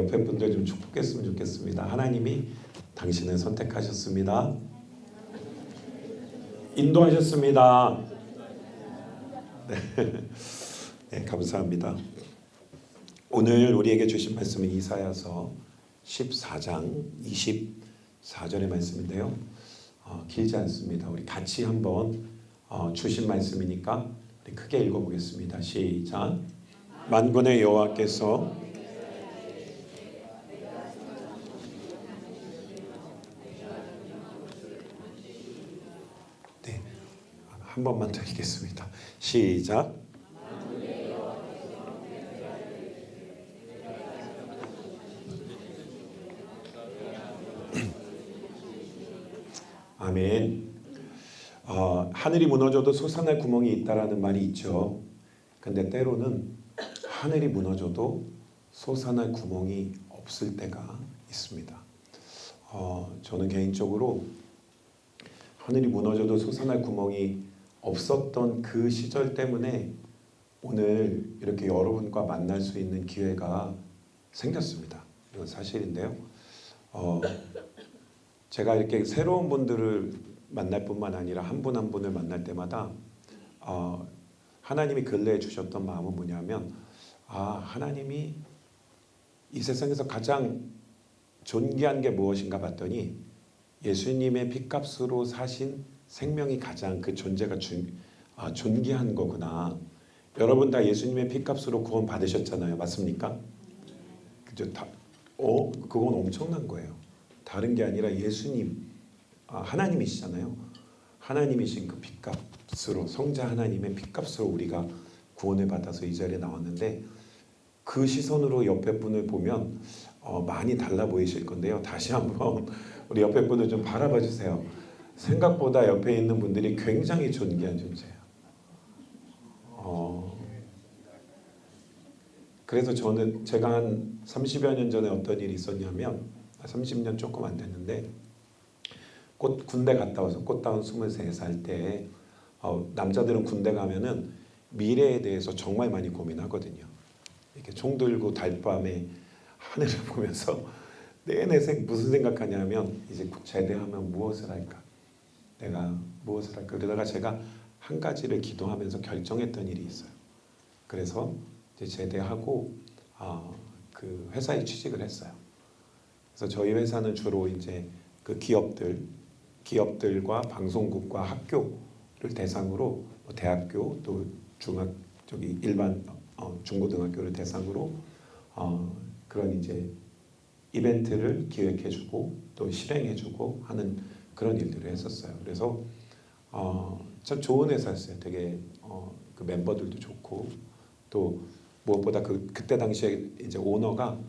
옆에 분들 좀 축복했으면 좋겠습니다. 하나님이 당신을 선택하셨습니다. 인도하셨습니다. 네, 감사합니다. 오늘 우리에게 주신 말씀은 이사야서 14장 24절의 말씀인데요. 길지 않습니다. 우리 같이 한번 주신 말씀이니까 우리 크게 읽어보겠습니다. 시작. 만군의 여호와께서 네, 한 번만 더 읽겠습니다. 시작. 아멘. 하늘이 무너져도 솟아날 구멍이 있다라는 말이 있죠. 근데 때로는 하늘이 무너져도 솟아날 구멍이 없을 때가 있습니다. 저는 개인적으로 하늘이 무너져도 솟아날 구멍이 없었던 그 시절 때문에 오늘 이렇게 여러분과 만날 수 있는 기회가 생겼습니다. 이건 사실인데요. 제가 이렇게 새로운 분들을 만날 뿐만 아니라 한 분 한 분을 만날 때마다 하나님이 근래에 주셨던 마음은 뭐냐면 하나님이 이 세상에서 가장 존귀한 게 무엇인가 봤더니 예수님의 핏값으로 사신 생명이 가장 그 존재가 존귀한 거구나. 여러분 다 예수님의 핏값으로 구원 받으셨잖아요. 맞습니까? 그죠? 그건 엄청난 거예요. 다른 게 아니라 예수님, 하나님이시잖아요. 하나님이신 그 핏값으로, 성자 하나님의 핏값으로 우리가 구원을 받아서 이 자리에 나왔는데 그 시선으로 옆에 분을 보면 많이 달라 보이실 건데요. 다시 한번 우리 옆에 분을 좀 바라봐 주세요. 생각보다 옆에 있는 분들이 굉장히 존귀한 존재예요. 그래서 제가 한 30여 년 전에 어떤 일이 있었냐면 30년 조금 안 됐는데 군대 갔다 와서 꽃다운 23살 때 남자들은 군대 가면은 미래에 대해서 정말 많이 고민하거든요. 이렇게 총 들고 달밤에 하늘을 보면서 내내 무슨 생각하냐면 이제 제대하면 무엇을 할까? 내가 무엇을 할까? 그러다가 제가 한 가지를 기도하면서 결정했던 일이 있어요. 그래서 이제 제대하고 그 회사에 취직을 했어요. 그래서 저희 회사는 주로 이제 그 기업들과 방송국과 학교를 대상으로 대학교 또 일반 중고등학교를 대상으로 그런 이제 이벤트를 기획해주고 또 실행해주고 하는 그런 일들을 했었어요. 그래서 참 좋은 회사였어요. 되게 그 멤버들도 좋고 또 무엇보다 그때 당시에 이제 오너가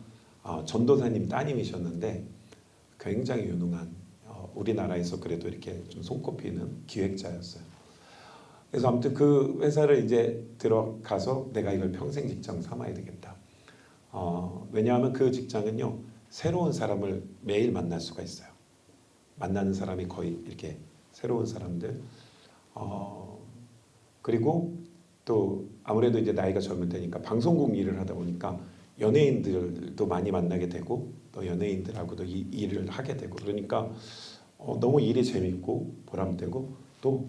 전도사님 따님이셨는데 굉장히 유능한 우리나라에서 그래도 이렇게 좀 손꼽히는 기획자였어요. 그래서 아무튼 그 회사를 이제 들어가서 내가 이걸 평생 직장 삼아야 되겠다. 왜냐하면 그 직장은요 새로운 사람을 매일 만날 수가 있어요. 만나는 사람이 거의 이렇게 새로운 사람들. 그리고 또 아무래도 이제 나이가 젊을 때니까 방송국 일을 하다 보니까 연예인들도 많이 만나게 되고 또 연예인들하고도 일을 하게 되고 그러니까 너무 일이 재밌고 보람되고 또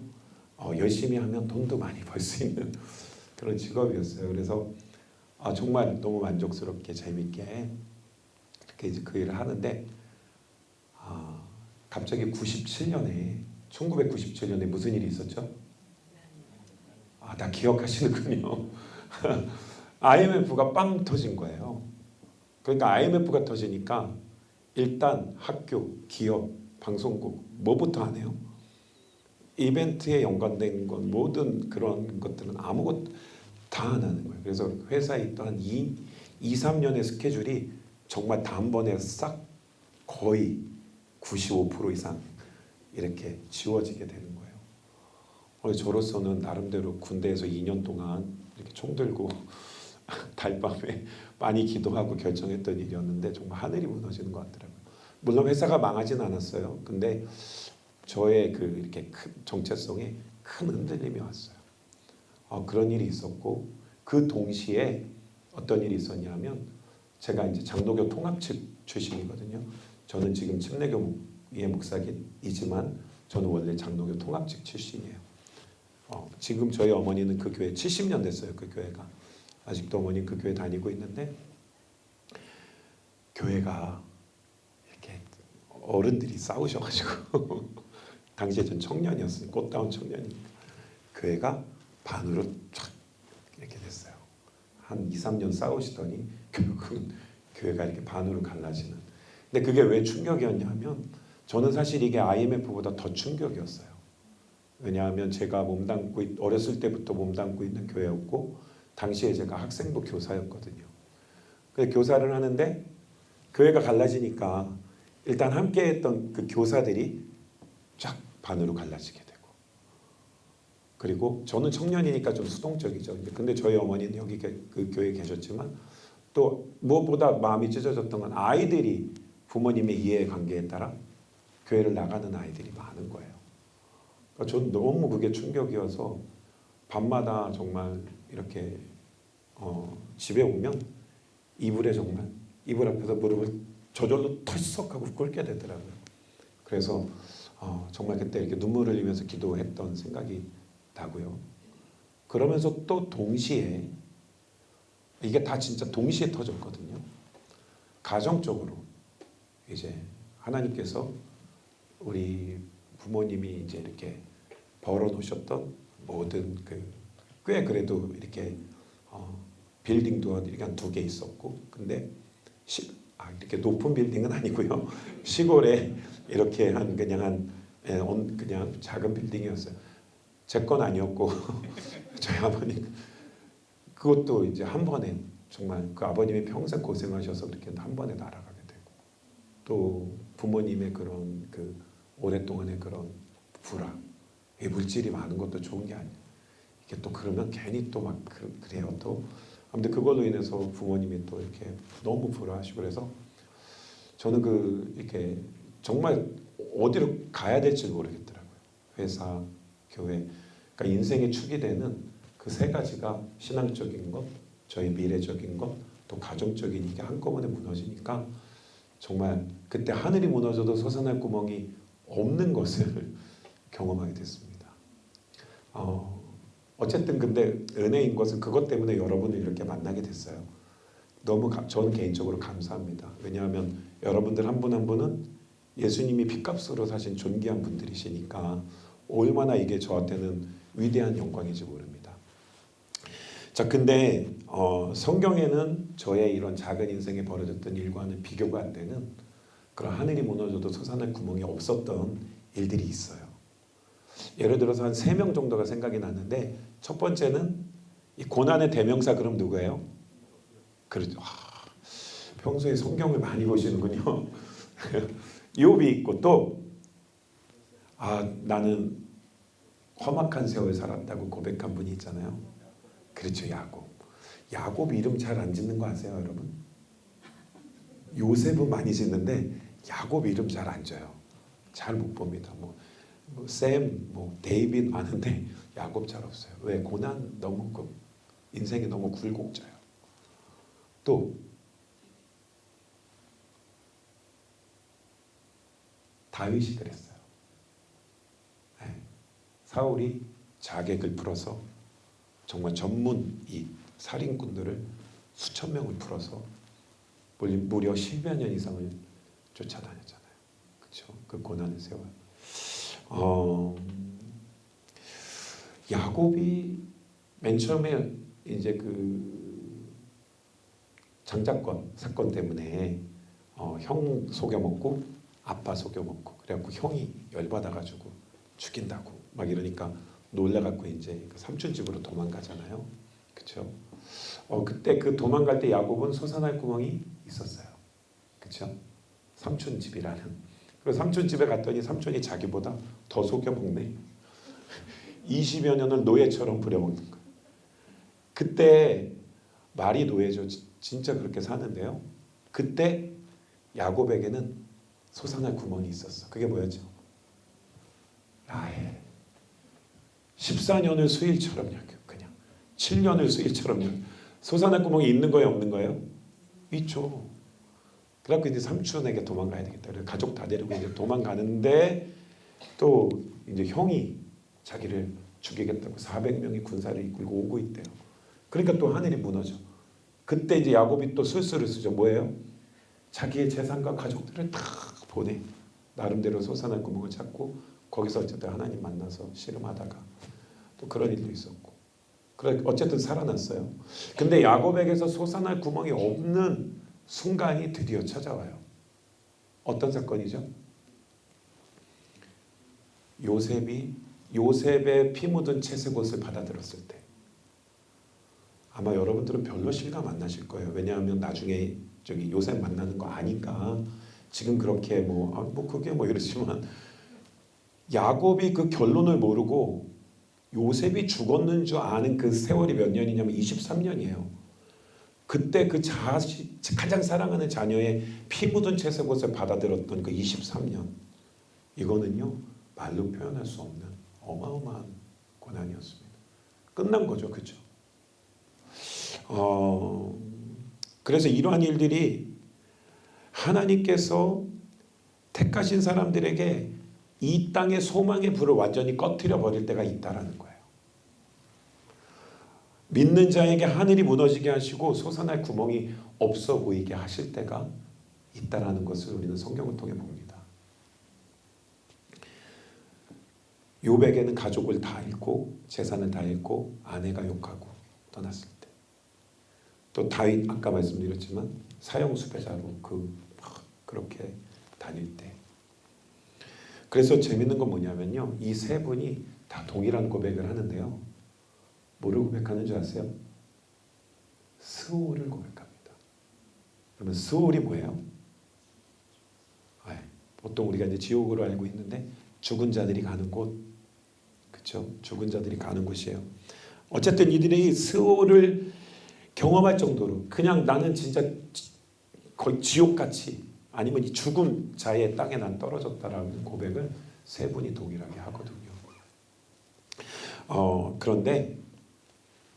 열심히 하면 돈도 많이 벌 수 있는 그런 직업이었어요. 그래서 정말 너무 만족스럽게 재밌게 이렇게 이제 그 일을 하는데 갑자기 1997년에 무슨 일이 있었죠? 다 기억하시는군요. IMF가 빵 터진 거예요. 그러니까 IMF가 터지니까 일단 학교, 기업, 방송국 뭐부터 안 해요? 이벤트에 연관된 건 모든 그런 것들은 아무것도 다 안 하는 거예요. 그래서 회사에 있던 한 2-3년의 스케줄이 정말 단번에 싹 거의 95% 이상 이렇게 지워지게 되는 거예요. 저로서는 나름대로 군대에서 2년 동안 이렇게 총 들고 달밤에 많이 기도하고 결정했던 일이었는데 정말 하늘이 무너지는 것 같더라고요. 물론 회사가 망하진 않았어요. 근데 저의 이렇게 큰 정체성에 큰 흔들림이 왔어요. 그런 일이 있었고 그 동시에 어떤 일이 있었냐면 제가 이제 장로교 통합 측 출신이거든요. 저는 지금 침례교회 목사이지만 저는 원래 장로교 통합 측 출신이에요. 지금 저희 어머니는 그 교회 70년 됐어요. 그 교회가 아직도 어머니 그 교회 다니고 있는데 교회가 이렇게 어른들이 싸우셔가지고 당시에 전 청년이었어요. 꽃다운 청년이니까 교회가 반으로 쫙 이렇게 됐어요. 한 2, 3년 싸우시더니 결국은 교회가 이렇게 반으로 갈라지는. 근데 그게 왜 충격이었냐면 저는 사실 이게 IMF보다 더 충격이었어요. 왜냐하면 제가 어렸을 때부터 몸담고 있는 교회였고 당시에 제가 학생부 교사였거든요. 그래서 교사를 하는데 교회가 갈라지니까 일단 함께했던 그 교사들이 쫙 반으로 갈라지게 되고 그리고 저는 청년이니까 좀 수동적이죠. 근데 저희 어머니는 여기 그 교회에 계셨지만 또 무엇보다 마음이 찢어졌던 건 아이들이 부모님의 이해관계에 따라 교회를 나가는 아이들이 많은 거예요. 그러니까 저는 너무 그게 충격이어서 밤마다 정말 이렇게 집에 오면 이불 앞에서 무릎을 저절로 털썩하고 꿇게 되더라고요. 그래서 정말 그때 이렇게 눈물을 흘리면서 기도했던 생각이 나고요. 그러면서 또 동시에 이게 다 진짜 동시에 터졌거든요. 가정적으로 이제 하나님께서 우리 부모님이 이제 이렇게 벌어놓으셨던 모든 꽤 그래도 이렇게 빌딩도 이렇게 한 2개 있었고 근데 이렇게 높은 빌딩은 아니고요. 시골에 이렇게 그냥 작은 빌딩이었어요. 제 건 아니었고 저희 아버님 그것도 이제 한 번에 정말 그 아버님이 평생 고생하셔서 그렇게 한 번에 날아가게 되고 또 부모님의 그런 오랫동안의 그런 불화, 물질이 많은 것도 좋은 게 아니에요. 이게 또 그러면 괜히 또 막 그래요. 또 아무튼 그걸로 인해서 부모님이 또 이렇게 너무 불화하시고 그래서 저는 이렇게 정말 어디로 가야 될지 모르겠더라고요. 회사, 교회, 그러니까 인생의 축이 되는 그 3가지가 신앙적인 것, 저희 미래적인 것, 또 가정적인 이게 한꺼번에 무너지니까 정말 그때 하늘이 무너져도 솟아날 구멍이 없는 것을 경험하게 됐습니다. 어쨌든 근데 은혜인 것은 그것 때문에 여러분을 이렇게 만나게 됐어요. 너무 저는 개인적으로 감사합니다. 왜냐하면 여러분들 한 분 한 분은 예수님이 핏값으로 사신 존귀한 분들이시니까 얼마나 이게 저한테는 위대한 영광인지 모릅니다. 자, 근데 성경에는 저의 이런 작은 인생에 벌어졌던 일과는 비교가 안 되는 그런 하늘이 무너져도 솟아날 구멍이 없었던 일들이 있어요. 예를 들어서 한 3명 정도가 생각이 나는데 첫 번째는 이 고난의 대명사 그럼 누구예요? 그렇죠. 평소에 성경을 많이 보시는군요. 욥이 있고 또 나는 험악한 세월 살았다고 고백한 분이 있잖아요. 그렇죠. 야곱 이름 잘 안 짓는 거 아세요, 여러분? 요셉은 많이 짓는데 야곱 이름 잘 안 져요. 잘 못 봅니다. 샘, 데이빗 많은데 야곱 잘 없어요. 왜? 고난 너무 인생이 너무 굴곡져요. 또 다윗이 그랬어요. 사울이 자객을 풀어서 정말 전문 이 살인꾼들을 수천 명을 풀어서 무려 10여 년 이상을 쫓아다녔잖아요. 그렇죠? 그 고난의 세월. 야곱이 맨 처음에 이제 장자권 사건 때문에 형 속여먹고 아빠 속여먹고 그래갖고 형이 열받아가지고 죽인다고 막 이러니까 놀라갖고 이제 삼촌 집으로 도망가잖아요. 그렇죠? 그때 도망갈 때 야곱은 솟아날 구멍이 있었어요. 그렇죠? 삼촌 집이라는. 그래서 삼촌 집에 갔더니 삼촌이 자기보다 더 속여먹네. 20여 년을 노예처럼 부려먹는 거예요. 그때 말이 노예죠. 진짜 그렇게 사는데요. 그때 야곱에게는 솟아날 구멍이 있었어. 그게 뭐였죠? 라헬. 14년을 수일처럼 그냥 7년을 수일처럼 솟아날 구멍이 있는 거예요, 없는 거예요? 있죠. 그래갖고 이제 삼촌에게 도망가야 되겠다. 그래서 가족 다 데리고 이제 도망가는데 또 이제 형이 자기를 죽이겠다고 400명의 군사를 이끌고 오고 있대요. 그러니까 또 하늘이 무너져. 그때 이제 야곱이 또 술수를 쓰죠. 뭐예요? 자기의 재산과 가족들을 다 보내. 나름대로 솟아날 구멍을 찾고 거기서 어쨌든 하나님 만나서 씨름하다가 또 그런 일도 있었고. 그래 어쨌든 살아났어요. 근데 야곱에게서 솟아날 구멍이 없는 순간이 드디어 찾아와요. 어떤 사건이죠? 요셉의 피 묻은 채색 옷을 받아들었을 때. 아마 여러분들은 별로 실감 안 나실 거예요. 왜냐하면 나중에 저기 요셉 만나는 거 아니까 지금 그렇게 그게 이러지만 야곱이 그 결론을 모르고 요셉이 죽었는 줄 아는 그 세월이 몇 년이냐면 23년이에요. 그때 그 가장 사랑하는 자녀의 피 묻은 채색 옷을 받아들였던 그 23년. 이거는요 말로 표현할 수 없는 어마어마한 고난이었습니다. 끝난 거죠, 그죠? 그래서 이러한 일들이 하나님께서 택하신 사람들에게 이 땅의 소망의 불을 완전히 꺼트려 버릴 때가 있다라는 거예요. 믿는 자에게 하늘이 무너지게 하시고 솟아날 구멍이 없어 보이게 하실 때가 있다라는 것을 우리는 성경을 통해 봅니다. 욥에게는 가족을 다 잃고 재산을 다 잃고 아내가 욕하고 떠났을 때, 또 다윗 아까 말씀드렸지만 사형 수배자로 그렇게 다닐 때. 그래서 재밌는 건 뭐냐면요, 이 세 분이 다 동일한 고백을 하는데요, 뭐를 고백하는 줄 아세요? 스올을 고백합니다. 그러면 스올이 뭐예요? 보통 우리가 이제 지옥으로 알고 있는데 죽은 자들이 가는 곳, 그렇죠? 죽은 자들이 가는 곳이에요. 어쨌든 이들이 스올을 경험할 정도로 그냥 나는 진짜 거의 지옥같이, 아니면 이 죽은 자의 땅에 난 떨어졌다라는 고백을 세 분이 동일하게 하거든요. 그런데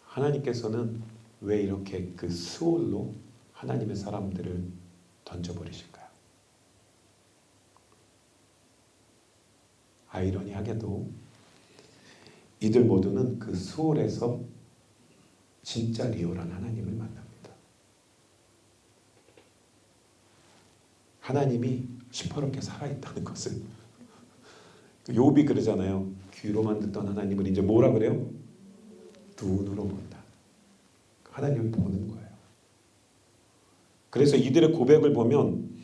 하나님께서는 왜 이렇게 그 스올로 하나님의 사람들을 던져버리실까요? 아이러니하게도 이들 모두는 그 스올에서 진짜 리얼한 하나님을 만납니다. 하나님이 시퍼렇게 살아있다는 것을, 욥이 그러잖아요. 귀로만 듣던 하나님을 이제 뭐라 그래요? 눈으로 본다. 하나님을 보는 거예요. 그래서 이들의 고백을 보면,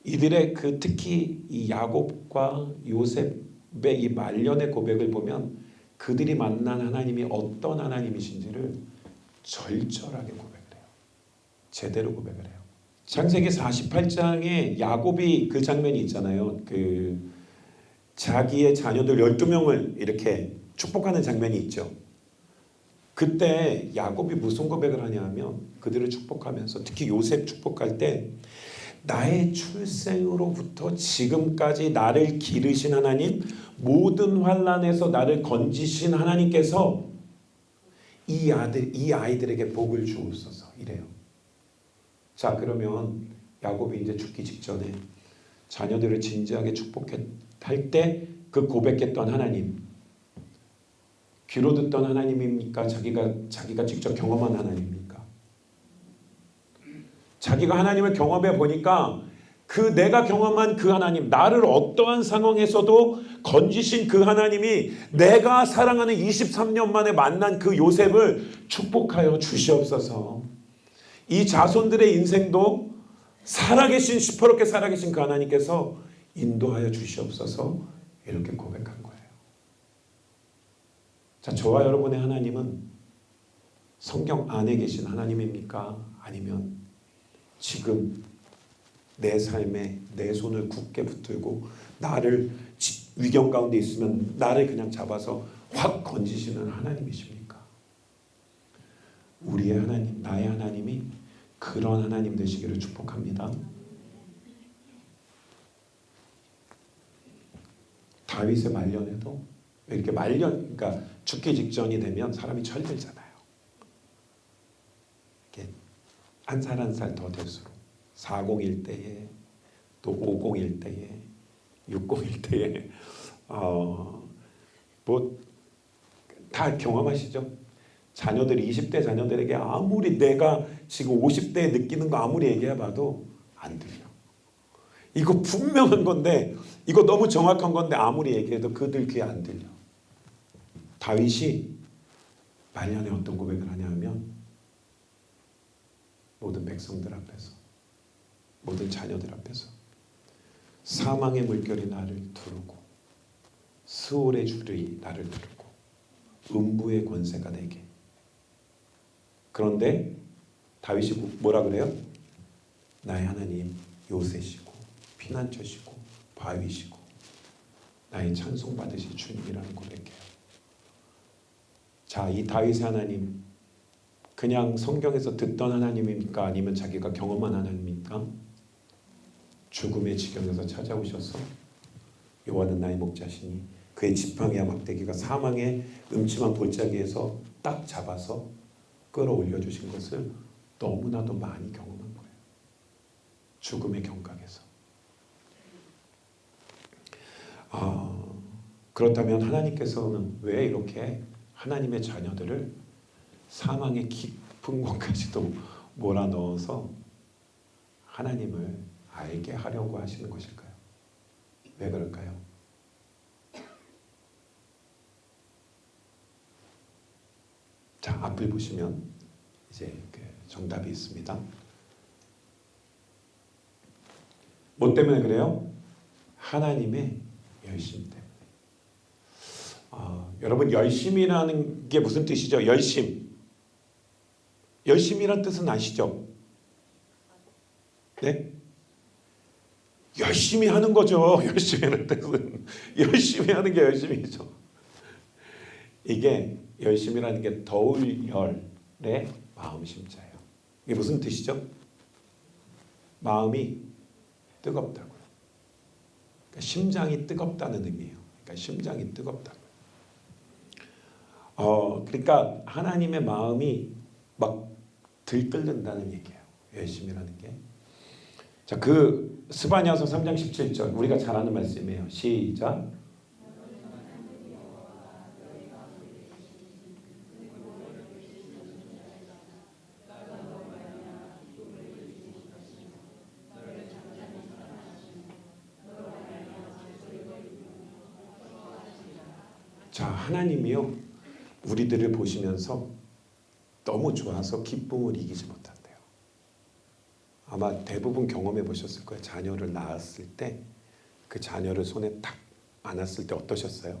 이들의 특히 이 야곱과 요셉의 이 말년의 고백을 보면 그들이 만난 하나님이 어떤 하나님이신지를 절절하게 고백을 해요. 제대로 고백을 해요. 창세기 48장에 야곱이 그 장면이 있잖아요. 자기의 자녀들 12명을 이렇게 축복하는 장면이 있죠. 그때 야곱이 무슨 고백을 하냐 하면, 그들을 축복하면서 특히 요셉 축복할 때, 나의 출생으로부터 지금까지 나를 기르신 하나님, 모든 환난에서 나를 건지신 하나님께서 이 아이들에게 복을 주옵소서, 이래요. 자, 그러면 야곱이 이제 죽기 직전에 자녀들을 진지하게 축복할 때 그 고백했던 하나님, 귀로 듣던 하나님입니까? 자기가 직접 경험한 하나님입니까? 자기가 하나님을 경험해 보니까 내가 경험한 그 하나님, 나를 어떠한 상황에서도 건지신 그 하나님이 내가 사랑하는 23년 만에 만난 그 요셉을 축복하여 주시옵소서. 이 자손들의 인생도 살아계신, 시퍼렇게 살아계신 그 하나님께서 인도하여 주시옵소서, 이렇게 고백한 거예요. 자, 저와 여러분의 하나님은 성경 안에 계신 하나님입니까? 아니면 지금 내 삶에 내 손을 굳게 붙들고 나를 위경 가운데 있으면 나를 그냥 잡아서 확 건지시는 하나님이십니까? 우리의 하나님, 나의 하나님이 그런 하나님 되시기를 축복합니다. 다윗의 말년에도 이렇게 그러니까 죽기 직전이 되면 사람이 철들잖아요. 이렇게 한 살 한 살 더 될수록 401 때에 또 501 때에 601 때에 뭐 다 경험하시죠? 자녀들이 20대 자녀들에게 아무리 내가 지금 50대에 느끼는 거 아무리 얘기해봐도 안 들려. 이거 분명한 건데 이거 너무 정확한 건데 아무리 얘기해도 그들 귀에 안 들려. 다윗이 말년에 어떤 고백을 하냐면 모든 백성들 앞에서 모든 자녀들 앞에서 사망의 물결이 나를 두르고 스올의 줄이 나를 두르고 음부의 권세가 내게. 그런데 다윗이 뭐라 그래요? 나의 하나님 요새시고 피난처시고 바위시고 나의 찬송받으실 주님이라는 고백해요. 자, 이 다윗의 하나님 그냥 성경에서 듣던 하나님입니까? 아니면 자기가 경험한 하나님입니까? 죽음의 지경에서 찾아오셔서 여호와는 나의 목자시니 그의 지팡이와 막대기가 사망의 음침한 골짜기에서 딱 잡아서 끌어올려 주신 것을 너무나도 많이 경험한 거예요. 죽음의 경각에서. 그렇다면 하나님께서는 왜 이렇게 하나님의 자녀들을 사망의 깊은 곳까지도 몰아넣어서 하나님을 알게 하려고 하시는 것일까요? 왜 그럴까요? 자, 앞을 보시면 이제 그 정답이 있습니다. 뭐 때문에 그래요? 하나님의 열심 때문에. 여러분 열심이라는 게 무슨 뜻이죠? 열심. 열심이란 뜻은 아시죠? 네? 열심히 하는 거죠. 열심히 하는 뜻은. 열심히 하는 게 열심이죠. 이게 열심이라는 게 더울 열의 마음 심자예요. 이게 무슨 뜻이죠? 마음이 뜨겁다고요. 그러니까 심장이 뜨겁다는 의미예요. 그러니까 심장이 뜨겁다고요. 그러니까 하나님의 마음이 막 들끓는다는 얘기예요. 열심이라는 게. 자, 그 스바냐서 3장 17절 우리가 잘 아는 말씀이에요. 시작. 자, 하나님이요 우리들을 보시면서 너무 좋아서 기쁨을 이기지 못한대요. 아마 대부분 경험해 보셨을 거예요. 자녀를 낳았을 때 그 자녀를 손에 딱 안았을 때 어떠셨어요?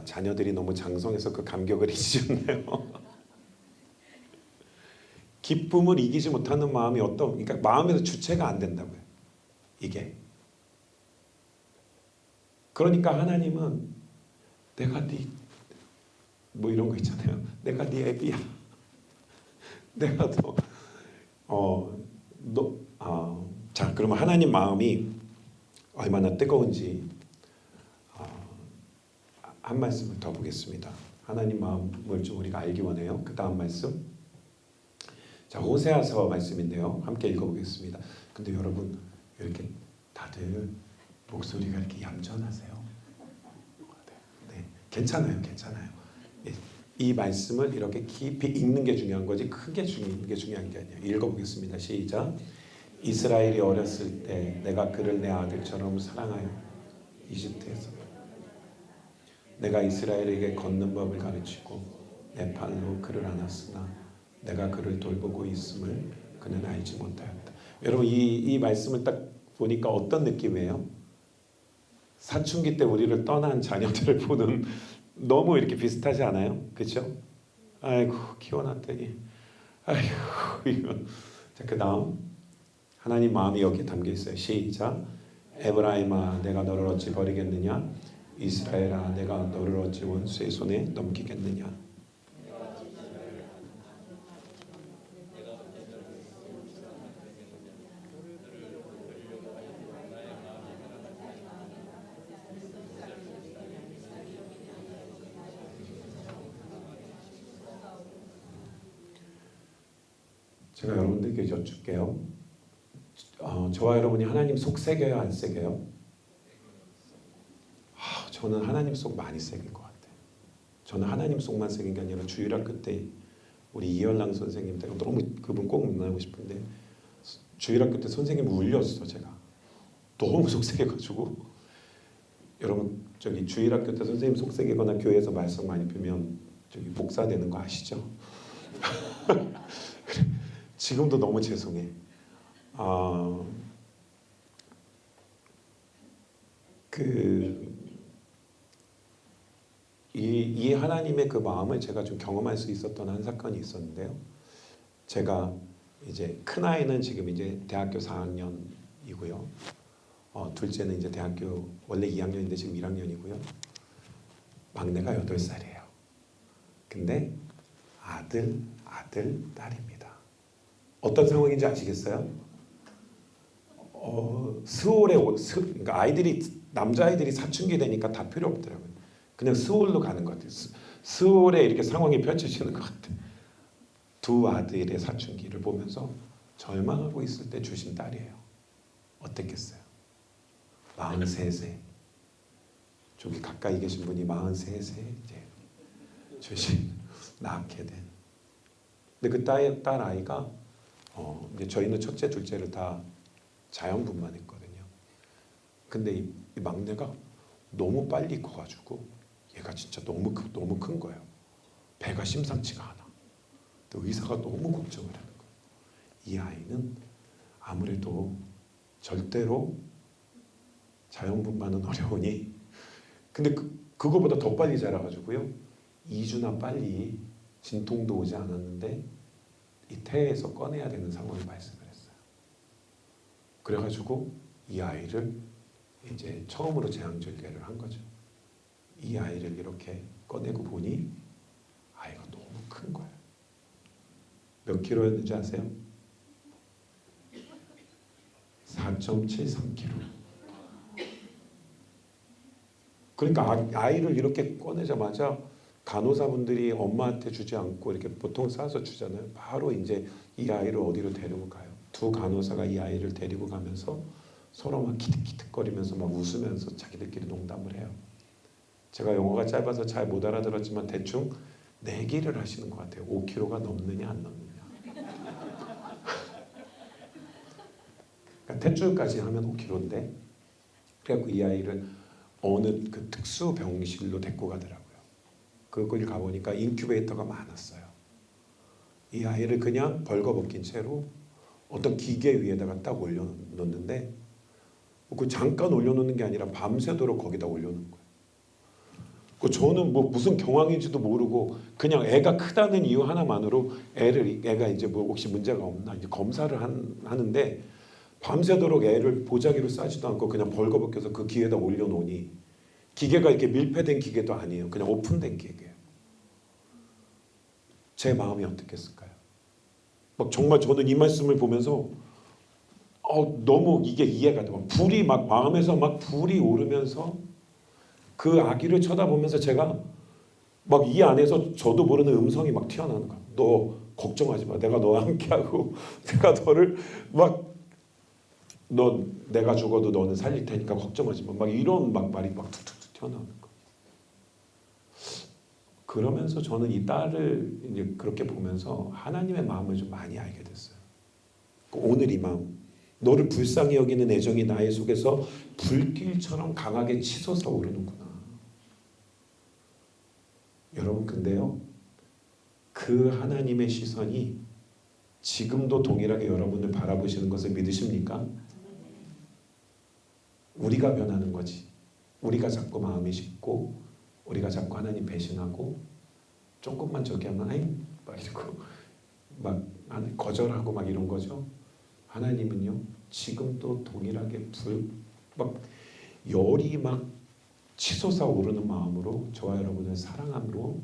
자녀들이 너무 장성해서 그 감격을 잊으셨네요. 기쁨을 이기지 못하는 마음이 그러니까 마음에서 주체가 안 된다고요. 이게. 그러니까 하나님은 내가 뭐 이런 거 있잖아요. 내가 네 애비야. 내가 자, 그러면 하나님 마음이 얼마나 뜨거운지 한 말씀을 더 보겠습니다. 하나님 마음을 좀 우리가 알기 원해요. 그 다음 말씀. 자, 호세아서 말씀인데요. 함께 읽어보겠습니다. 근데 여러분 이렇게 다들 목소리가 이렇게 얌전하세요. 네, 괜찮아요. 이 말씀을 이렇게 깊이 읽는 게 중요한 거지 크게 읽는 게 중요한 게 아니에요. 읽어보겠습니다. 시작. 이스라엘이 어렸을 때 내가 그를 내 아들처럼 사랑하여 이집트에서 내가 이스라엘에게 걷는 법을 가르치고 내 팔로 그를 안았으나 내가 그를 돌보고 있음을 그는 알지 못하였다. 여러분 이 말씀을 딱 보니까 어떤 느낌이에요? 사춘기 때 우리를 떠난 자녀들을 보는 너무 이렇게 비슷하지 않아요? 그렇죠? 아이고 키워놨더니 아이고 이거. 자, 그 다음 하나님 마음이 여기 담겨 있어요. 시작. 에브라임아 내가 너를 어찌 버리겠느냐? 이스라엘아 내가 너를 어찌 원수의 손에 넘기겠느냐? 제가 여러분들께 여쭐게요. 저와 여러분이 하나님 속 새겨요, 안 새겨요? 저는 하나님 속 많이 새긴 것 같아요. 저는 하나님 속만 새긴 게 아니라 주일학교 때 우리 이열랑 선생님 때가 너무 그분 꼭 만나고 싶은데 주일학교 때 선생님 울렸어. 제가 너무 속 새겨가지고. 여러분 저기 주일학교 때 선생님 속 새기거나 교회에서 말씀 많이 펴면 저기 목사 되는 거 아시죠? 지금도 너무 죄송해. 이 하나님의 그 마음을 제가 좀 경험할 수 있었던 한 사건이 있었는데요. 제가 이제 큰 아이는 지금 이제 대학교 4학년이고요. 둘째는 이제 대학교 원래 2학년인데 지금 1학년이고요. 막내가 8살이에요. 근데 아들, 딸입니다. 어떤 상황인지 아시겠어요? 그러니까 남자아이들이 사춘기 되니까 다 필요 없더라고요. 그냥 스월로 가는 것 같아요. 스월에 이렇게 상황이 펼쳐지는 것 같아요. 두 아들의 사춘기를 보면서 절망하고 있을 때 주신 딸이에요. 어땠겠어요? 43세. 저기 가까이 계신 분이 43세 이제 주신 낳게 된. 근데 그 딸 아이가 이제 저희는 첫째, 둘째를 다 자연분만 했거든요. 근데 이 막내가 너무 빨리 커가지고 얘가 진짜 너무 큰 거예요. 배가 심상치가 않아. 또 의사가 너무 걱정을 하는 거예요. 이 아이는 아무래도 절대로 자연분만은 어려우니 근데 그거보다 더 빨리 자라가지고요. 2주나 빨리 진통도 오지 않았는데 이 태에서 꺼내야 되는 상황을 말씀을 했어요. 그래가지고 이 아이를 이제 처음으로 제왕절개를 한 거죠. 이 아이를 이렇게 꺼내고 보니 아이가 너무 큰 거예요. 몇 킬로였는지 아세요? 4.73kg. 그러니까 아이를 이렇게 꺼내자마자 간호사분들이 엄마한테 주지 않고 이렇게 보통 싸서 주잖아요. 바로 이제 이 아이를 어디로 데리고 가요. 두 간호사가 이 아이를 데리고 가면서 서로 막 키득키득거리면서 막 웃으면서 자기들끼리 농담을 해요. 제가 영어가 짧아서 잘 못 알아들었지만 대충 내기를 하시는 것 같아요. 5kg가 넘느냐 안 넘느냐. 그러니까 탯줄까지 하면 5kg인데 그래갖고 이 아이를 어느 그 특수 병실로 데리고 가더라고요. 그걸 가보니까 인큐베이터가 많았어요. 이 아이를 그냥 벌거벗긴 채로 어떤 기계 위에다가 딱 올려놓는데 그 잠깐 올려놓는 게 아니라 밤새도록 거기다 올려놓는 거예요. 저는 뭐 무슨 경황인지도 모르고 그냥 애가 크다는 이유 하나만으로 애가 이제 뭐 혹시 문제가 없나 이제 검사를 하는데 밤새도록 애를 보자기로 싸지도 않고 그냥 벌거벗겨서 그 기계에다 올려놓으니 기계가 이렇게 밀폐된 기계도 아니에요. 그냥 오픈된 기계예요. 제 마음이 어떻겠을까요? 막 정말 저는 이 말씀을 보면서 너무 이게 이해가 돼요. 불이 막 마음에서 막 불이 오르면서 그 아기를 쳐다보면서 제가 막 이 안에서 저도 모르는 음성이 막 튀어나오는 거야. 너 걱정하지 마. 내가 너와 함께하고 내가 너를 내가 죽어도 너는 살릴 테니까 걱정하지 마. 막 이런 막 말이 막 툭툭툭 튀어나오는 거야. 그러면서 저는 이 딸을 이제 그렇게 보면서 하나님의 마음을 좀 많이 알게 됐어요. 오늘 이 마음. 너를 불쌍히 여기는 애정이 나의 속에서 불길처럼 강하게 치솟아 오르는구나. 여러분 근데요. 그 하나님의 시선이 지금도 동일하게 여러분을 바라보시는 것을 믿으십니까? 우리가 변하는 거지. 우리가 자꾸 마음이 식고 우리가 자꾸 하나님 배신하고 조금만 저기 하면 아이 막 이러고 막 거절하고 막 이런 거죠. 하나님은요 지금도 동일하게 막 열이 막 치솟아 오르는 마음으로 저와 여러분을 사랑함으로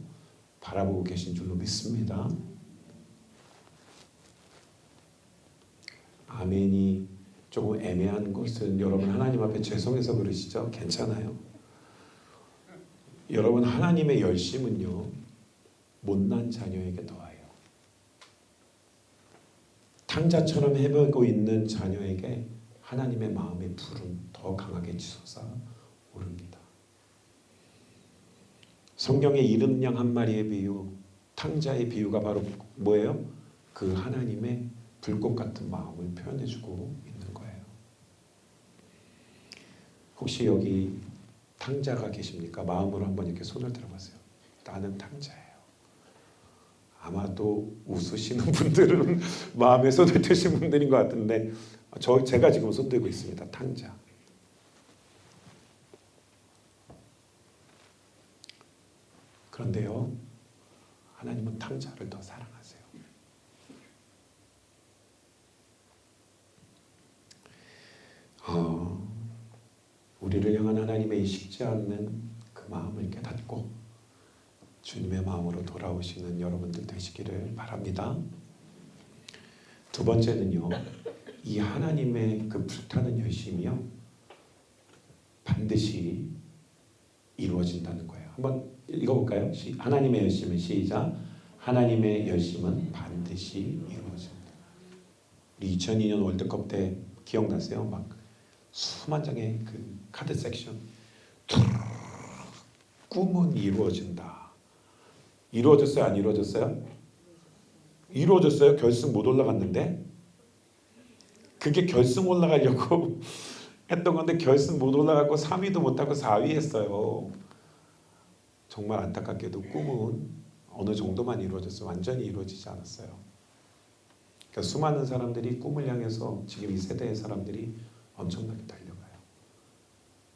바라보고 계신 줄로 믿습니다. 아멘이 조금 애매한 것은 여러분 하나님 앞에 죄송해서 그러시죠? 괜찮아요. 여러분 하나님의 열심은요 못난 자녀에게 더해요. 탕자처럼 헤매고 있는 자녀에게 하나님의 마음의 불은 더 강하게 솟아오릅니다. 성경의 이른 양 한 마리의 비유, 탕자의 비유가 바로 뭐예요? 그 하나님의 불꽃 같은 마음을 표현해주고 있는 거예요. 혹시 여기 탕자가 계십니까? 마음으로 한번 이렇게 손을 들어보세요. 나는 탕자예요. 아마도 웃으시는 분들은 마음에 손을 드신 분들인 것 같은데 제가 지금 손 들고 있습니다. 탕자. 그런데요, 하나님은 탕자를 더 사랑하세요. 우리를 향한 하나님의 이 식지 않는 그 마음을 깨닫고 주님의 마음으로 돌아오시는 여러분들 되시기를 바랍니다. 두 번째는요, 이 하나님의 그 불타는 열심이요, 반드시 이루어진다는 거예요. 한번 읽어볼까요? 하나님의 열심은 시작. 하나님의 열심은 반드시 이루어진다. 우리 2002년 월드컵 때 기억나세요? 막 수만 장의 그 카드 섹션. 꿈은 이루어진다. 이루어졌어요? 안 이루어졌어요? 이루어졌어요? 결승 못 올라갔는데? 그게 결승 올라가려고 했던 건데 결승 못 올라가고 3위도 못하고 4위 했어요. 정말 안타깝게도 꿈은 어느 정도만 이루어졌어요. 완전히 이루어지지 않았어요. 그러니까 수많은 사람들이 꿈을 향해서 지금 이 세대의 사람들이 엄청나게 달려가요.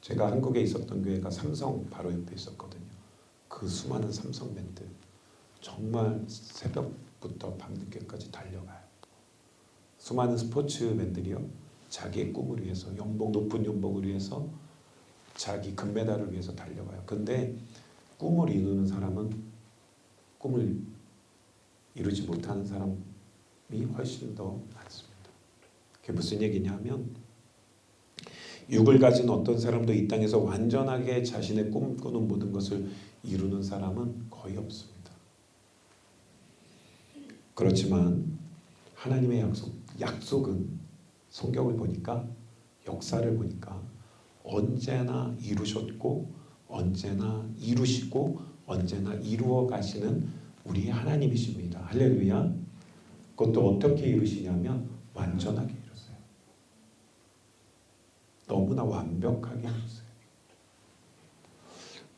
제가 한국에 있었던 교회가 삼성 바로 옆에 있었거든요. 그 수많은 삼성맨들 정말 새벽부터 밤늦게까지 달려가요. 수많은 스포츠맨들이요, 자기의 꿈을 위해서, 높은 연봉을 위해서, 자기 금메달을 위해서 달려가요. 근데 꿈을 이루는 사람은 꿈을 이루지 못하는 사람이 훨씬 더 많습니다. 그게 무슨 얘기냐면, 육을 가진 어떤 사람도 이 땅에서 완전하게 자신의 꿈꾸는 모든 것을 이루는 사람은 거의 없습니다. 그렇지만 하나님의 약속은 성경을 보니까, 역사를 보니까 언제나 이루셨고 언제나 이루시고 언제나 이루어 가시는 우리 하나님이십니다. 할렐루야. 그것도 어떻게 이루시냐면 완전하게 이루세요. 너무나 완벽하게 이루세요.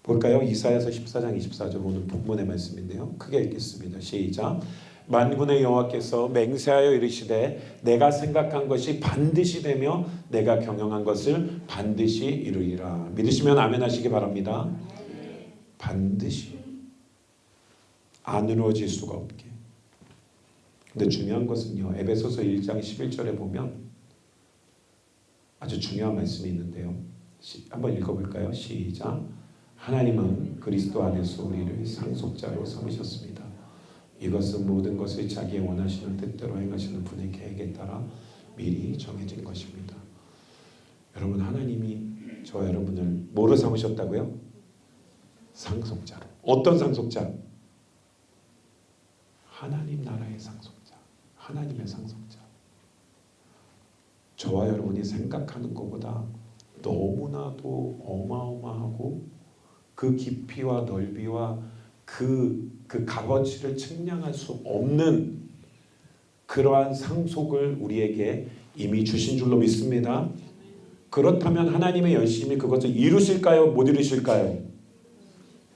볼까요? 이사야서 14장 24절 오늘 본문의 말씀인데요. 크게 읽겠습니다. 시작. 만군의 여호와께서 맹세하여 이르시되 내가 생각한 것이 반드시 되며 내가 경영한 것을 반드시 이루리라. 믿으시면 아멘 하시기 바랍니다. 반드시. 안 이루어질 수가 없게. 근데 중요한 것은요, 에베소서 1장 11절에 보면 아주 중요한 말씀이 있는데요. 한번 읽어볼까요? 시작. 하나님은 그리스도 안에서 우리를 상속자로 삼으셨습니다. 이것은 모든 것을 자기의 원하시는 뜻대로 행하시는 분의 계획에 따라 미리 정해진 것입니다. 여러분, 하나님이 저와 여러분을 뭐로 삼으셨다고요? 상속자로. 어떤 상속자? 하나님 나라의 상속자. 하나님의 상속자. 저와 여러분이 생각하는 것보다 너무나도 어마어마하고 그 깊이와 넓이와 그 값어치를 측량할 수 없는 그러한 상속을 우리에게 이미 주신 줄로 믿습니다. 그렇다면 하나님의 열심히 그것을 이루실까요? 못 이루실까요?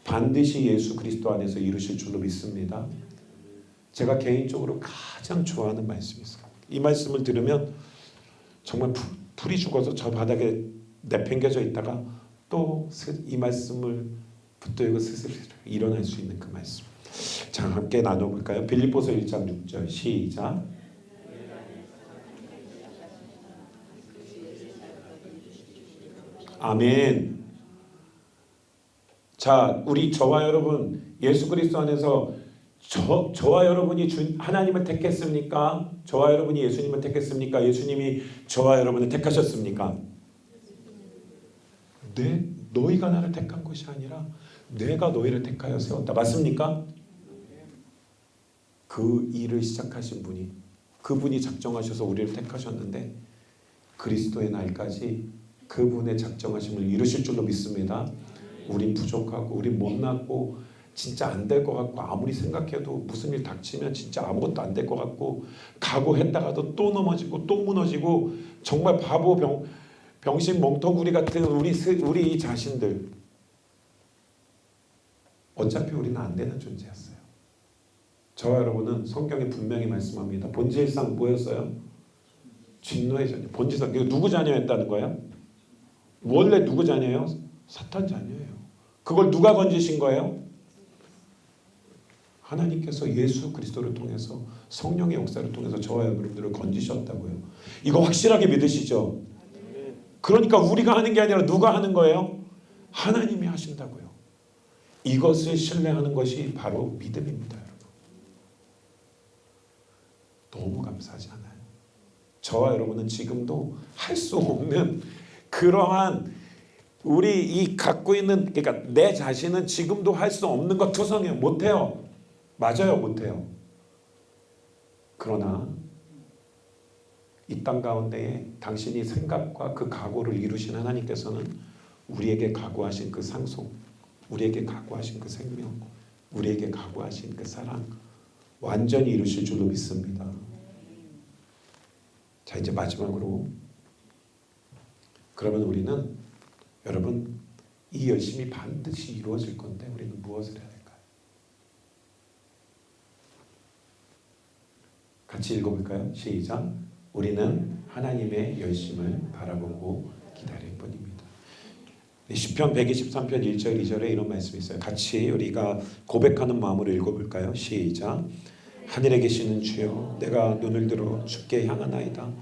반드시 예수 그리스도 안에서 이루실 줄로 믿습니다. 제가 개인적으로 가장 좋아하는 말씀이 있어요. 이 말씀을 들으면 정말 풀이 죽어서 저 바닥에 내팽개져 있다가 또 이 말씀을 붙들고 스스로 일어날 수 있는 그 말씀. 자, 함께 나눠볼까요? 빌립보서 1장 6절 시작. 아멘. 자, 우리 저와 여러분 예수 그리스도 안에서 저와 여러분이 하나님을 택했습니까? 저와 여러분이 예수님을 택했습니까? 예수님이 저와 여러분을 택하셨습니까? 네, 너희가 나를 택한 것이 아니라 내가 너희를 택하여 세웠다. 맞습니까? 그 일을 시작하신 분이 그분이 작정하셔서 우리를 택하셨는데 그리스도의 날까지 그분의 작정하심을 이루실 줄로 믿습니다. 우린 부족하고 우린 못났고 진짜 안 될 것 같고 아무리 생각해도 무슨 일 닥치면 진짜 아무것도 안 될 것 같고 각오했다가도 또 넘어지고 또 무너지고 정말 바보 병신 멍텅구리 같은 우리 자신들, 어차피 우리는 안 되는 존재였어요. 저와 여러분은 성경에 분명히 말씀합니다. 본질상 뭐였어요? 진노의 자녀. 본질상 이거 누구 자녀였다는 거야? 원래 누구 자녀예요? 사탄 자녀예요. 그걸 누가 건지신 거예요? 하나님께서 예수 그리스도를 통해서 성령의 역사를 통해서 저와 여러분들을 건지셨다고요. 이거 확실하게 믿으시죠? 그러니까 우리가 하는 게 아니라 누가 하는 거예요? 하나님이 하신다고요. 이것을 신뢰하는 것이 바로 믿음입니다, 여러분. 너무 감사하지 않아요? 저와 여러분은 지금도 할 수 없는 그러한 우리 이 갖고 있는, 그러니까 내 자신은 지금도 할 수 없는 것 투성이에요. 못해요. 맞아요, 못해요. 그러나 이 땅 가운데에 당신이 생각과 그 각오를 이루신 하나님께서는 우리에게 각오하신 그 상속, 우리에게 각오하신 그 생명, 우리에게 각오하신 그 사랑 완전히 이루실 줄로 믿습니다. 자, 이제 마지막으로, 그러면 우리는, 여러분, 이 열심이 반드시 이루어질 건데 우리는 무엇을 해야 될까요? 같이 읽어볼까요? 시작. 우리는 하나님의 열심을 바라보고 기다릴 뿐입니다. 시편 123편 1절 2절에 이런 말씀이 있어요. 같이 우리가 고백하는 마음으로 읽어볼까요? 시작. 하늘에 계시는 주여, 내가 눈을 들어 주께 향하나이다.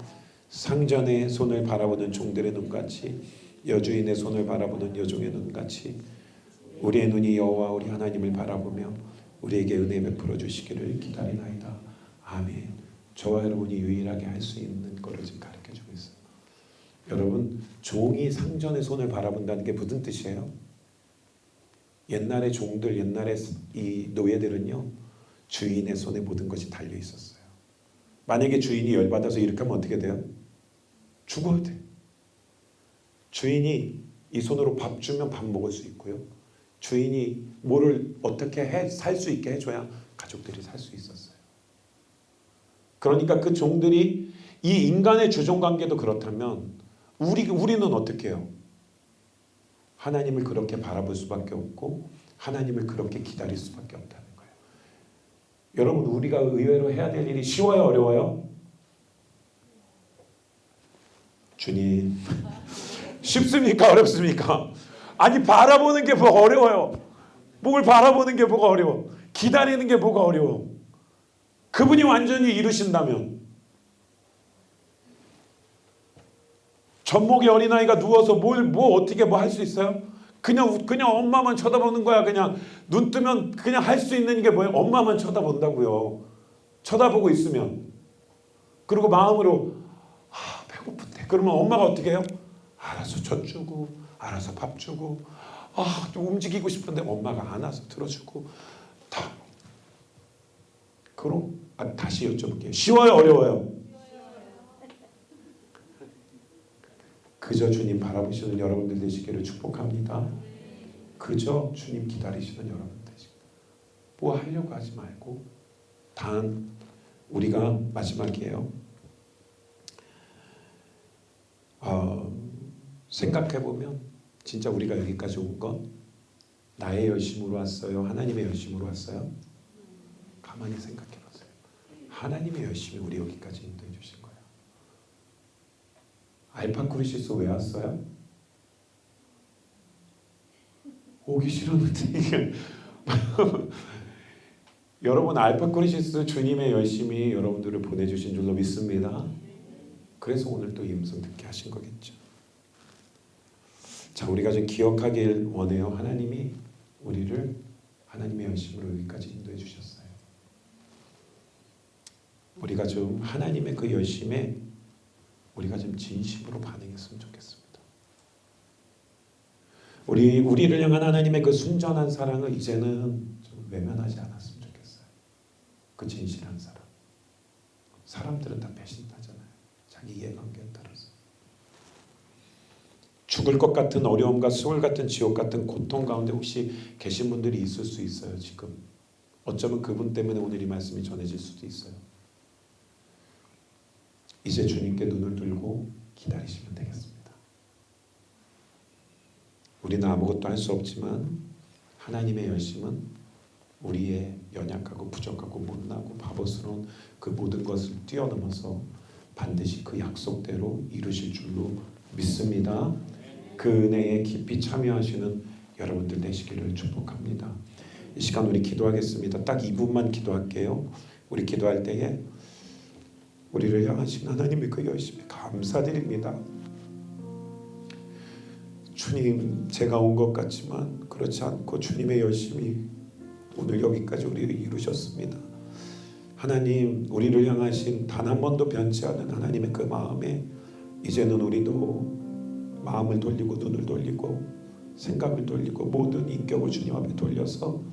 상전의 손을 바라보는 종들의 눈같이, 여주인의 손을 바라보는 여종의 눈같이 우리의 눈이 여호와 우리 하나님을 바라보며 우리에게 은혜 베풀어 주시기를 기다리나이다. 아멘. 저와 여러분이 유일하게 할 수 있는 것을 지금 가르쳐주고 있어요. 여러분, 종이 상전의 손을 바라본다는 게 무슨 뜻이에요? 옛날의 종들, 옛날의 이 노예들은요, 주인의 손에 모든 것이 달려 있었어요. 만약에 주인이 열받아서 이렇게 하면 어떻게 돼요? 죽어야 돼. 주인이 이 손으로 밥 주면 밥 먹을 수 있고요. 주인이 뭐를 어떻게 살 수 있게 해줘야 가족들이 살 수 있었어요. 그러니까 그 종들이, 이 인간의 주종관계도 그렇다면 우리는 어떻게 해요? 하나님을 그렇게 바라볼 수밖에 없고 하나님을 그렇게 기다릴 수밖에 없다는 거예요. 여러분, 우리가 의외로 해야 될 일이 쉬워요, 어려워요? 주님, 쉽습니까, 어렵습니까? 아니, 바라보는 게 뭐가 어려워요? 뭘 바라보는 게 뭐가 어려워? 기다리는 게 뭐가 어려워? 그분이 완전히 이루신다면, 젖먹이 어린아이가 누워서 어떻게 할 수 있어요? 그냥 엄마만 쳐다보는 거야. 그냥 눈 뜨면 그냥 할 수 있는 게 뭐예요? 엄마만 쳐다본다고요. 쳐다보고 있으면. 그리고 마음으로 배고픈데. 그러면 엄마가 어떻게 해요? 알아서 젖 주고, 알아서 밥 주고, 좀 움직이고 싶은데 엄마가 안아서 들어주고, 다. 그럼 다시 여쭤볼게요. 쉬워요, 어려워요? 그저 주님 바라보시는 여러분들 되시기를 축복합니다. 그저 주님 기다리시는 여러분 되시기를. 뭐 하려고 하지 말고, 단 우리가 마지막이에요. 생각해보면 진짜 우리가 여기까지 온 건 나의 열심으로 왔어요? 하나님의 열심으로 왔어요? 가만히 생각해보세요. 하나님의 열심이 우리 여기까지 인도해 주신 거예요. 알파쿠리시스 왜 왔어요? 오기 싫었는데 이게 여러분, 알파쿠리시스 주님의 열심이 여러분들을 보내주신 줄로 믿습니다. 그래서 오늘 또 이 음성 듣게 하신 거겠죠. 자, 우리가 좀 기억하길 원해요. 하나님이 우리를 하나님의 열심으로 여기까지 인도해 주셨어요. 우리가 좀 하나님의 그 열심에 우리가 좀 진심으로 반응했으면 좋겠습니다. 우리를 향한 하나님의 그 순전한 사랑을 이제는 좀 외면하지 않았으면 좋겠어요. 그 진실한 사랑. 사람들은 다 배신하잖아요. 자기 이해관계에 따라서. 죽을 것 같은 어려움과 수월 같은 지옥 같은 고통 가운데 혹시 계신 분들이 있을 수 있어요. 지금 어쩌면 그분 때문에 오늘 이 말씀이 전해질 수도 있어요. 이제 주님께 눈을 들고 기다리시면 되겠습니다. 우리는 아무것도 할 수 없지만 하나님의 열심은 우리의 연약하고 부족하고 못나고 바보스러운 그 모든 것을 뛰어넘어서 반드시 그 약속대로 이루실 줄로 믿습니다. 그 은혜에 깊이 참여하시는 여러분들 되시기를 축복합니다. 이 시간 우리 기도하겠습니다. 딱 2분만 기도할게요. 우리 기도할 때에 우리를 향하신 하나님의 그 열심에 감사드립니다. 주님, 제가 온 것 같지만 그렇지 않고 주님의 열심이 오늘 여기까지 우리를 이루셨습니다. 하나님, 우리를 향하신 단 한 번도 변치 않은 하나님의 그 마음에 이제는 우리도 마음을 돌리고 눈을 돌리고 생각을 돌리고 모든 인격을 주님 앞에 돌려서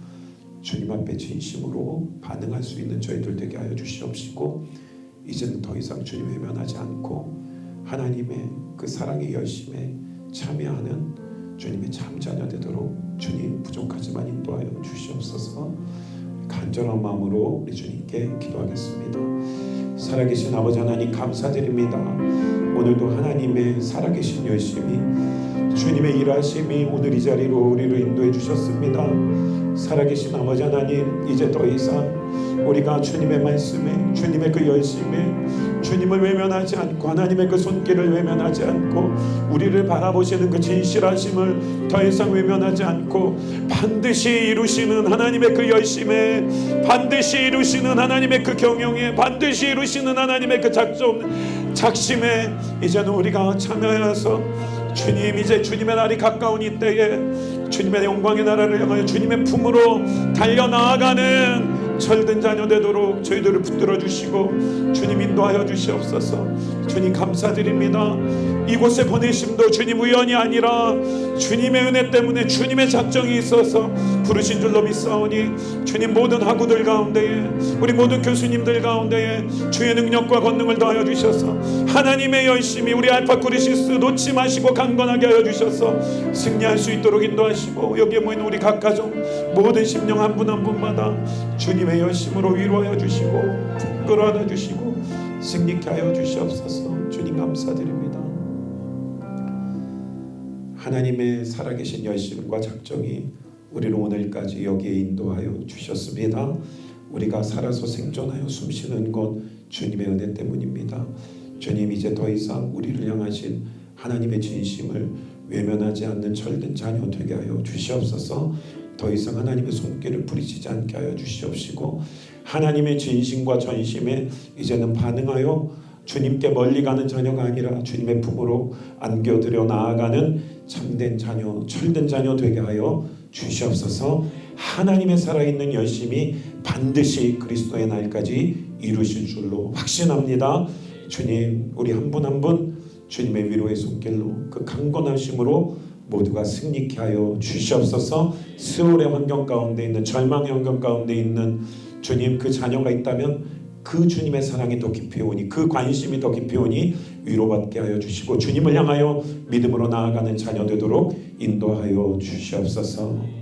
주님 앞에 진심으로 반응할 수 있는 저희들 되게 하여 주시옵시고, 이제는 더 이상 주님 외면하지 않고 하나님의 그 사랑의 열심에 참여하는 주님의 참 자녀 되도록 주님 부족하지만 인도하여 주시옵소서. 간절한 마음으로 우리 주님께 기도하겠습니다. 살아계신 아버지 하나님 감사드립니다. 오늘도 하나님의 살아계신 열심이 주님의 일하심이 오늘 이 자리로 우리를 인도해 주셨습니다. 살아계신 아버지 하나님, 이제 더 이상 우리가 주님의 말씀에 주님의 그 열심에 주님을 외면하지 않고 하나님의 그 손길을 외면하지 않고 우리를 바라보시는 그 진실하심을 더 이상 외면하지 않고 반드시 이루시는 하나님의 그 열심에, 반드시 이루시는 하나님의 그 경영에, 반드시 이루시는 하나님의 그 작심에 이제는 우리가 참여해서 주님, 이제 주님의 날이 가까운 이때에 주님의 영광의 나라를 향하여 주님의 품으로 달려나아가는 철든 자녀 되도록 저희들을 붙들어 주시고 주님 인도하여 주시옵소서. 주님 감사드립니다. 이곳에 보내심도 주님 우연이 아니라 주님의 은혜 때문에 주님의 작정이 있어서 부르신 줄로 믿사오니, 주님 모든 학우들 가운데에 우리 모든 교수님들 가운데에 주의 능력과 권능을 더하여 주셔서 하나님의 열심히 우리 알파쿠리시스 놓지 마시고 강건하게 하여 주셔서 승리할 수 있도록 인도하시고, 여기에 모인 우리 각 가정 모든 심령 한 분 한 분마다 주님의 열심으로 위로하여 주시고 끌어안아 주시고 승리케 하여 주시옵소서. 주님 감사드립니다. 하나님의 살아계신 열심과 작정이 우리를 오늘까지 여기에 인도하여 주셨습니다. 우리가 살아서 생존하여 숨쉬는 것 주님의 은혜 때문입니다. 주님, 이제 더 이상 우리를 향하신 하나님의 진심을 외면하지 않는 철든 자녀 되게 하여 주시옵소서. 더 이상 하나님의 손길을 부리치지 않게 하여 주시옵시고, 하나님의 진심과 전심에 이제는 반응하여 주님께 멀리 가는 자녀가 아니라 주님의 품으로 안겨들여 나아가는 참된 자녀, 철든 자녀 되게 하여 주시옵소서. 하나님의 살아있는 열심이 반드시 그리스도의 날까지 이루실 줄로 확신합니다. 주님, 우리 한 분 한 분 주님의 위로의 손길로 그 강건하심으로 모두가 승리케 하여 주시옵소서. 스올의 환경 가운데 있는, 절망의 환경 가운데 있는 주님, 그 자녀가 있다면 그 주님의 사랑이 더 깊이 오니, 그 관심이 더 깊이 오니 위로받게 하여 주시고 주님을 향하여 믿음으로 나아가는 자녀 되도록 인도하여 주시옵소서.